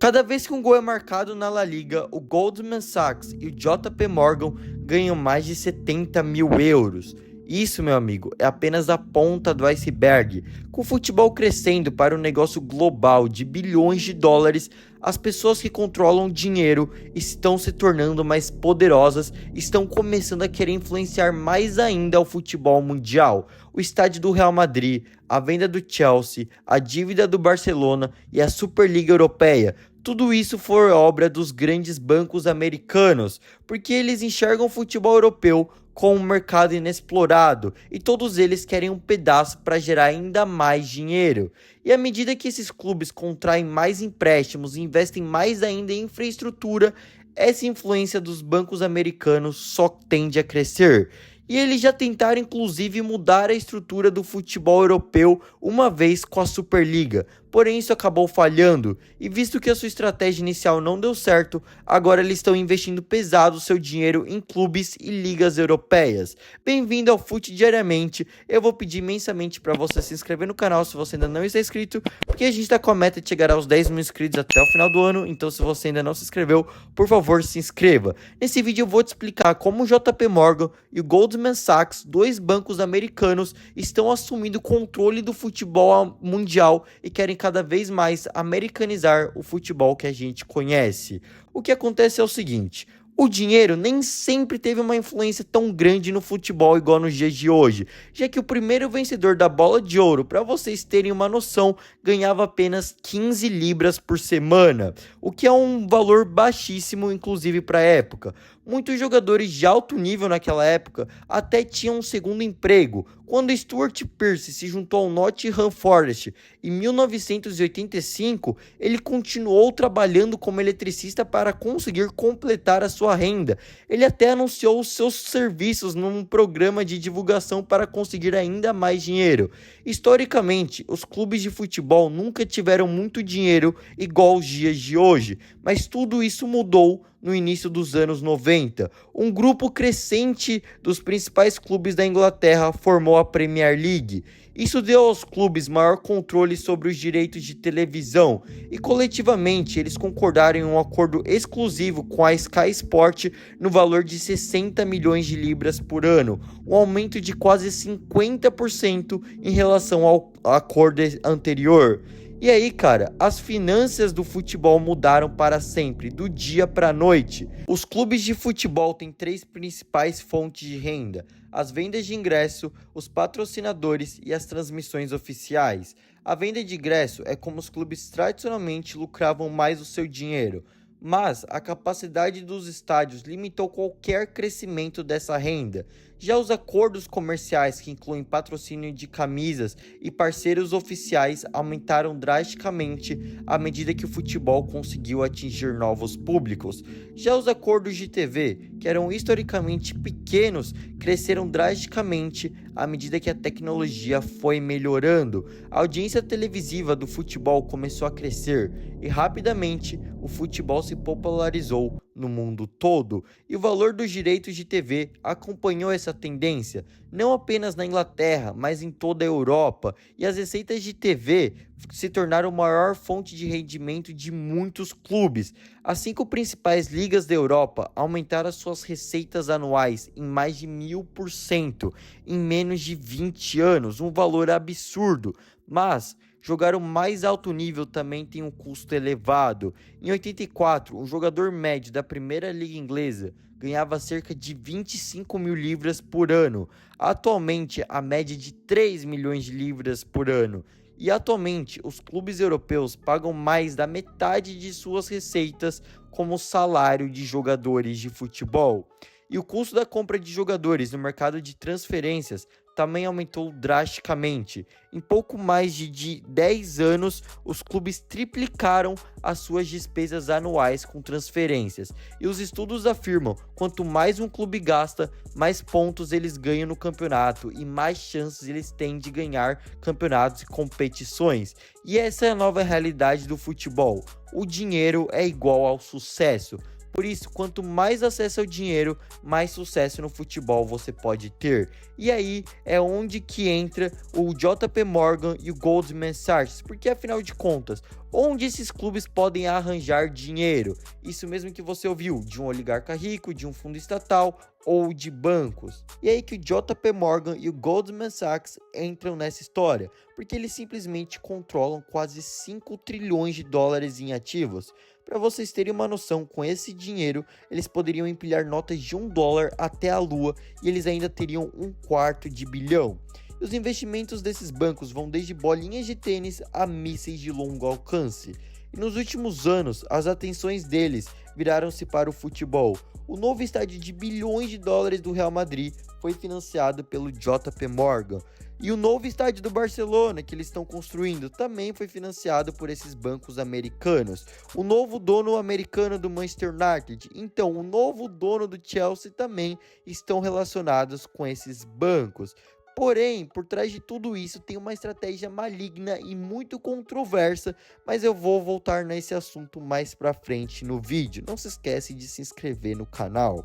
Cada vez que um gol é marcado na La Liga, o Goldman Sachs e o JP Morgan ganham mais de 70 mil euros. Isso, meu amigo, é apenas a ponta do iceberg. Com o futebol crescendo para um negócio global de bilhões de dólares, as pessoas que controlam dinheiro estão se tornando mais poderosas, estão começando a querer influenciar mais ainda o futebol mundial. O estádio do Real Madrid, a venda do Chelsea, a dívida do Barcelona e a Superliga Europeia. Tudo isso foi obra dos grandes bancos americanos, porque eles enxergam o futebol europeu como um mercado inexplorado e todos eles querem um pedaço para gerar ainda mais dinheiro. E à medida que esses clubes contraem mais empréstimos e investem mais ainda em infraestrutura, essa influência dos bancos americanos só tende a crescer. E eles já tentaram inclusive mudar a estrutura do futebol europeu uma vez com a Superliga, porém isso acabou falhando, e visto que a sua estratégia inicial não deu certo, agora eles estão investindo pesado seu dinheiro em clubes e ligas europeias. Bem-vindo ao Fute Diariamente. Eu vou pedir imensamente para você se inscrever no canal se você ainda não está inscrito, porque a gente está com a meta de chegar aos 10 mil inscritos até o final do ano, então se você ainda não se inscreveu, por favor se inscreva. Nesse vídeo eu vou te explicar como o JP Morgan e o Goldman Sachs, dois bancos americanos, estão assumindo o controle do futebol mundial e querem cada vez mais americanizar o futebol que a gente conhece. O que acontece é o seguinte: o dinheiro nem sempre teve uma influência tão grande no futebol igual nos dias de hoje, já que o primeiro vencedor da Bola de Ouro, para vocês terem uma noção, ganhava apenas 15 libras por semana, o que é um valor baixíssimo, inclusive para a época. Muitos jogadores de alto nível naquela época até tinham um segundo emprego. Quando Stuart Pearce se juntou ao Nottingham Forest em 1985, ele continuou trabalhando como eletricista para conseguir completar a sua renda. Ele até anunciou os seus serviços num programa de divulgação para conseguir ainda mais dinheiro. Historicamente, os clubes de futebol nunca tiveram muito dinheiro igual aos dias de hoje, mas tudo isso mudou no início dos anos 90. Um grupo crescente dos principais clubes da Inglaterra formou a Premier League. Isso deu aos clubes maior controle sobre os direitos de televisão e coletivamente eles concordaram em um acordo exclusivo com a Sky Sport no valor de 60 milhões de libras por ano, um aumento de quase 50% em relação ao acordo anterior. E aí, cara, as finanças do futebol mudaram para sempre, do dia para a noite. Os clubes de futebol têm três principais fontes de renda: as vendas de ingresso, os patrocinadores e as transmissões oficiais. A venda de ingresso é como os clubes tradicionalmente lucravam mais o seu dinheiro, mas a capacidade dos estádios limitou qualquer crescimento dessa renda. Já os acordos comerciais, que incluem patrocínio de camisas e parceiros oficiais, aumentaram drasticamente à medida que o futebol conseguiu atingir novos públicos. Já os acordos de TV, que eram historicamente pequenos, cresceram drasticamente à medida que a tecnologia foi melhorando. A audiência televisiva do futebol começou a crescer e rapidamente o futebol se popularizou no mundo todo, e o valor dos direitos de TV acompanhou essa tendência, não apenas na Inglaterra, mas em toda a Europa, e as receitas de TV se tornaram a maior fonte de rendimento de muitos clubes. As 5 principais ligas da Europa aumentaram suas receitas anuais em mais de 1000% em menos de 20 anos, um valor absurdo, mas jogar o mais alto nível também tem um custo elevado. Em 84, um jogador médio da primeira liga inglesa ganhava cerca de 25 mil libras por ano. Atualmente, a média é de 3 milhões de libras por ano. E atualmente, os clubes europeus pagam mais da metade de suas receitas como salário de jogadores de futebol. E o custo da compra de jogadores no mercado de transferências também aumentou drasticamente. Em pouco mais de 10 anos, os clubes triplicaram as suas despesas anuais com transferências. E os estudos afirmam que quanto mais um clube gasta, mais pontos eles ganham no campeonato e mais chances eles têm de ganhar campeonatos e competições. E essa é a nova realidade do futebol. O dinheiro é igual ao sucesso. Por isso, quanto mais acesso ao dinheiro, mais sucesso no futebol você pode ter. E aí é onde que entra o JP Morgan e o Goldman Sachs, porque afinal de contas, onde esses clubes podem arranjar dinheiro? Isso mesmo que você ouviu, de um oligarca rico, de um fundo estatal ou de bancos. E aí que o JP Morgan e o Goldman Sachs entram nessa história, porque eles simplesmente controlam quase 5 trilhões de dólares em ativos. Para vocês terem uma noção, com esse dinheiro, eles poderiam empilhar notas de $1 até a lua e eles ainda teriam 1/4 de bilhão. E os investimentos desses bancos vão desde bolinhas de tênis a mísseis de longo alcance. E nos últimos anos, as atenções deles viraram-se para o futebol. O novo estádio de bilhões de dólares do Real Madrid foi financiado pelo JP Morgan. E o novo estádio do Barcelona, que eles estão construindo, também foi financiado por esses bancos americanos. O novo dono americano do Manchester United, então o novo dono do Chelsea também estão relacionados com esses bancos. Porém, por trás de tudo isso tem uma estratégia maligna e muito controversa, mas eu vou voltar nesse assunto mais pra frente no vídeo. Não se esquece de se inscrever no canal.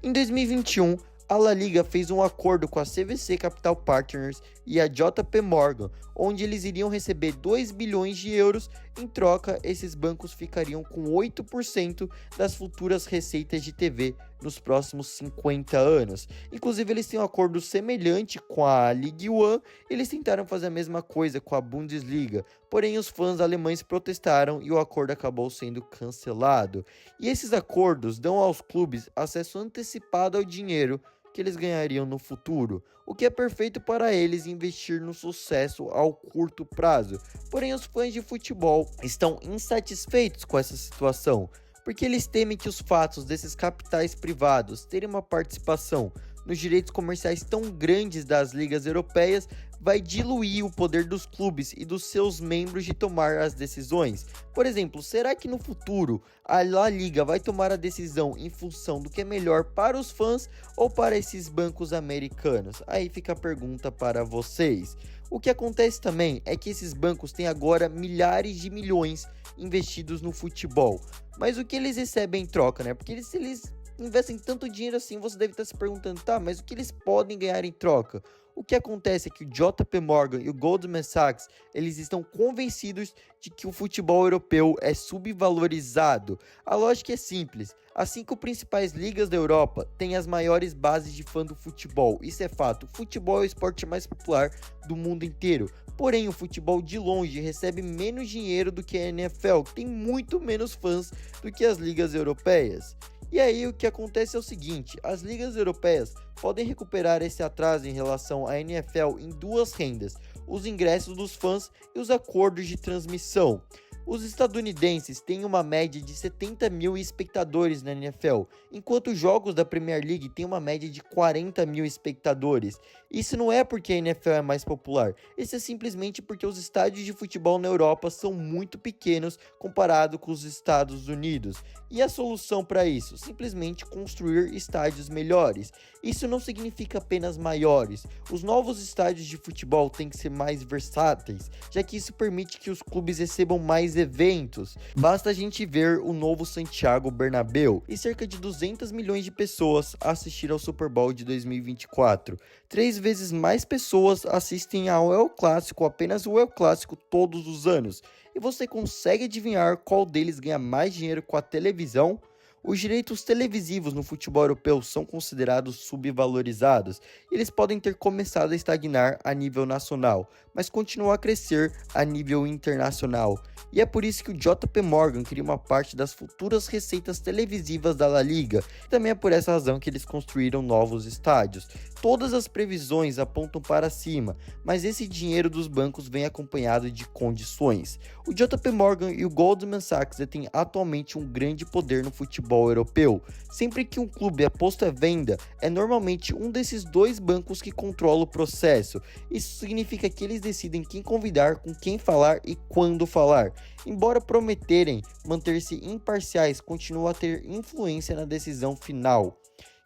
Em 2021, a La Liga fez um acordo com a CVC Capital Partners e a JP Morgan, onde eles iriam receber 2 bilhões de euros. Em troca, esses bancos ficariam com 8% das futuras receitas de TV nos próximos 50 anos. Inclusive, eles têm um acordo semelhante com a Ligue 1, eles tentaram fazer a mesma coisa com a Bundesliga, porém os fãs alemães protestaram e o acordo acabou sendo cancelado. E esses acordos dão aos clubes acesso antecipado ao dinheiro que eles ganhariam no futuro, o que é perfeito para eles investir no sucesso ao curto prazo. Porém, os fãs de futebol estão insatisfeitos com essa situação, porque eles temem que os fatos desses capitais privados terem uma participação nos direitos comerciais tão grandes das ligas europeias vai diluir o poder dos clubes e dos seus membros de tomar as decisões. Por exemplo, será que no futuro a La Liga vai tomar a decisão em função do que é melhor para os fãs ou para esses bancos americanos? Aí fica a pergunta para vocês. O que acontece também é que esses bancos têm agora milhares de milhões investidos no futebol. Mas o que eles recebem em troca, né? Porque se eles investem tanto dinheiro assim, você deve estar se perguntando, tá, mas o que eles podem ganhar em troca? O que acontece é que o JP Morgan e o Goldman Sachs, eles estão convencidos de que o futebol europeu é subvalorizado. A lógica é simples. As 5 principais ligas da Europa têm as maiores bases de fã do futebol. Isso é fato. O futebol é o esporte mais popular do mundo inteiro. Porém, o futebol de longe recebe menos dinheiro do que a NFL, que tem muito menos fãs do que as ligas europeias. E aí o que acontece é o seguinte, as ligas europeias podem recuperar esse atraso em relação à NFL em 2 rendas, os ingressos dos fãs e os acordos de transmissão. Os estadunidenses têm uma média de 70 mil espectadores na NFL, enquanto os jogos da Premier League têm uma média de 40 mil espectadores. Isso não é porque a NFL é mais popular, isso é simplesmente porque os estádios de futebol na Europa são muito pequenos comparado com os Estados Unidos. E a solução para isso? Simplesmente construir estádios melhores. Isso não significa apenas maiores. Os novos estádios de futebol têm que ser mais versáteis, já que isso permite que os clubes recebam mais eventos. Basta a gente ver o novo Santiago Bernabéu e cerca de 200 milhões de pessoas assistiram ao Super Bowl de 2024. 3 vezes mais pessoas assistem ao El Clássico, apenas o El Clássico, todos os anos. E você consegue adivinhar qual deles ganha mais dinheiro com a televisão? Os direitos televisivos no futebol europeu são considerados subvalorizados. Eles podem ter começado a estagnar a nível nacional, mas continuar a crescer a nível internacional. E é por isso que o JP Morgan queria uma parte das futuras receitas televisivas da La Liga. E também é por essa razão que eles construíram novos estádios. Todas as previsões apontam para cima, mas esse dinheiro dos bancos vem acompanhado de condições. O JP Morgan e o Goldman Sachs detêm atualmente um grande poder no futebol europeu. Sempre que um clube é posto à venda, é normalmente um desses 2 bancos que controla o processo. Isso significa que eles decidem quem convidar, com quem falar e quando falar. Embora prometerem manter-se imparciais, continuam a ter influência na decisão final.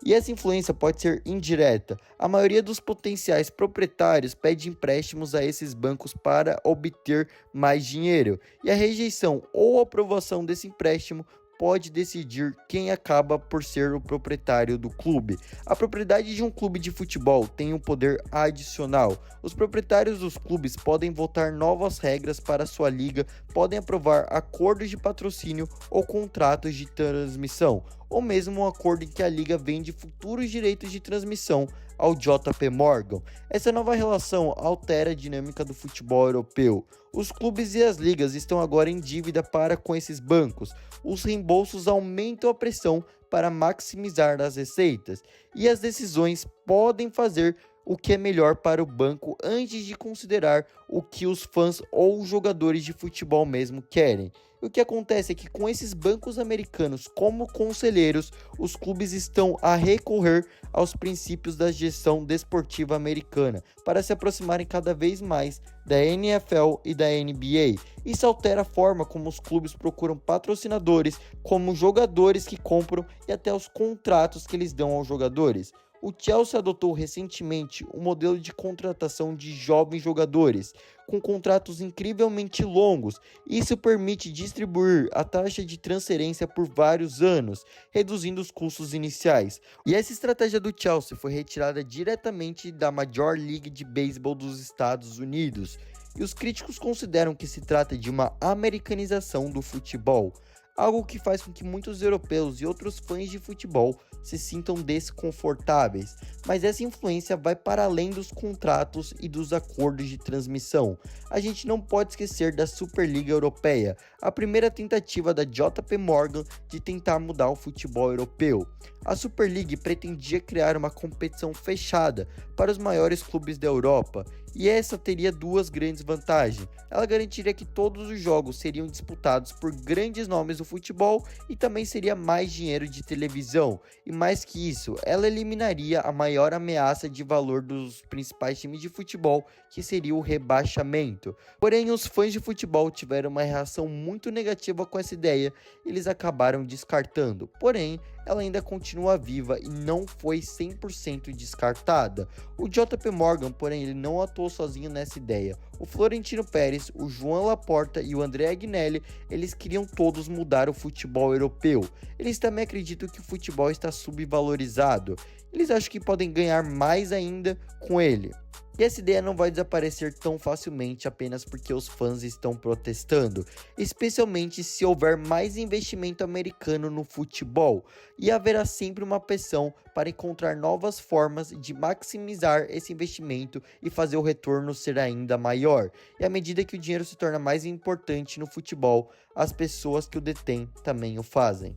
E essa influência pode ser indireta. A maioria dos potenciais proprietários pede empréstimos a esses bancos para obter mais dinheiro. E a rejeição ou aprovação desse empréstimo pode decidir quem acaba por ser o proprietário do clube. A propriedade de um clube de futebol tem um poder adicional. Os proprietários dos clubes podem votar novas regras para sua liga, podem aprovar acordos de patrocínio ou contratos de transmissão, ou mesmo um acordo em que a liga vende futuros direitos de transmissão ao JP Morgan. Essa nova relação altera a dinâmica do futebol europeu. Os clubes e as ligas estão agora em dívida para com esses bancos. Os reembolsos aumentam a pressão para maximizar as receitas, e as decisões podem fazer o que é melhor para o banco antes de considerar o que os fãs ou os jogadores de futebol mesmo querem. O que acontece é que com esses bancos americanos como conselheiros, os clubes estão a recorrer aos princípios da gestão desportiva americana para se aproximarem cada vez mais da NFL e da NBA. Isso altera a forma como os clubes procuram patrocinadores, como jogadores que compram e até os contratos que eles dão aos jogadores. O Chelsea adotou recentemente um modelo de contratação de jovens jogadores, com contratos incrivelmente longos. Isso permite distribuir a taxa de transferência por vários anos, reduzindo os custos iniciais. E essa estratégia do Chelsea foi retirada diretamente da Major League de Beisebol dos Estados Unidos. E os críticos consideram que se trata de uma americanização do futebol, algo que faz com que muitos europeus e outros fãs de futebol se sintam desconfortáveis, mas essa influência vai para além dos contratos e dos acordos de transmissão. A gente não pode esquecer da Superliga Europeia, a primeira tentativa da JP Morgan de tentar mudar o futebol europeu. A Super League pretendia criar uma competição fechada para os maiores clubes da Europa, e essa teria duas grandes vantagens. Ela garantiria que todos os jogos seriam disputados por grandes nomes do futebol e também seria mais dinheiro de televisão. E mais que isso, ela eliminaria a maior ameaça de valor dos principais times de futebol, que seria o rebaixamento. Porém, os fãs de futebol tiveram uma reação muito negativa com essa ideia, e eles acabaram descartando. Porém, ela ainda continua viva e não foi 100% descartada. O JP Morgan, porém, ele não atuou sozinho nessa ideia. O Florentino Pérez, o João Laporta e o André Agnelli, eles queriam todos mudar o futebol europeu. Eles também acreditam que o futebol está subvalorizado. Eles acham que podem ganhar mais ainda com ele. E essa ideia não vai desaparecer tão facilmente apenas porque os fãs estão protestando, especialmente se houver mais investimento americano no futebol, e haverá sempre uma pressão para encontrar novas formas de maximizar esse investimento e fazer o retorno ser ainda maior. E à medida que o dinheiro se torna mais importante no futebol, as pessoas que o detêm também o fazem.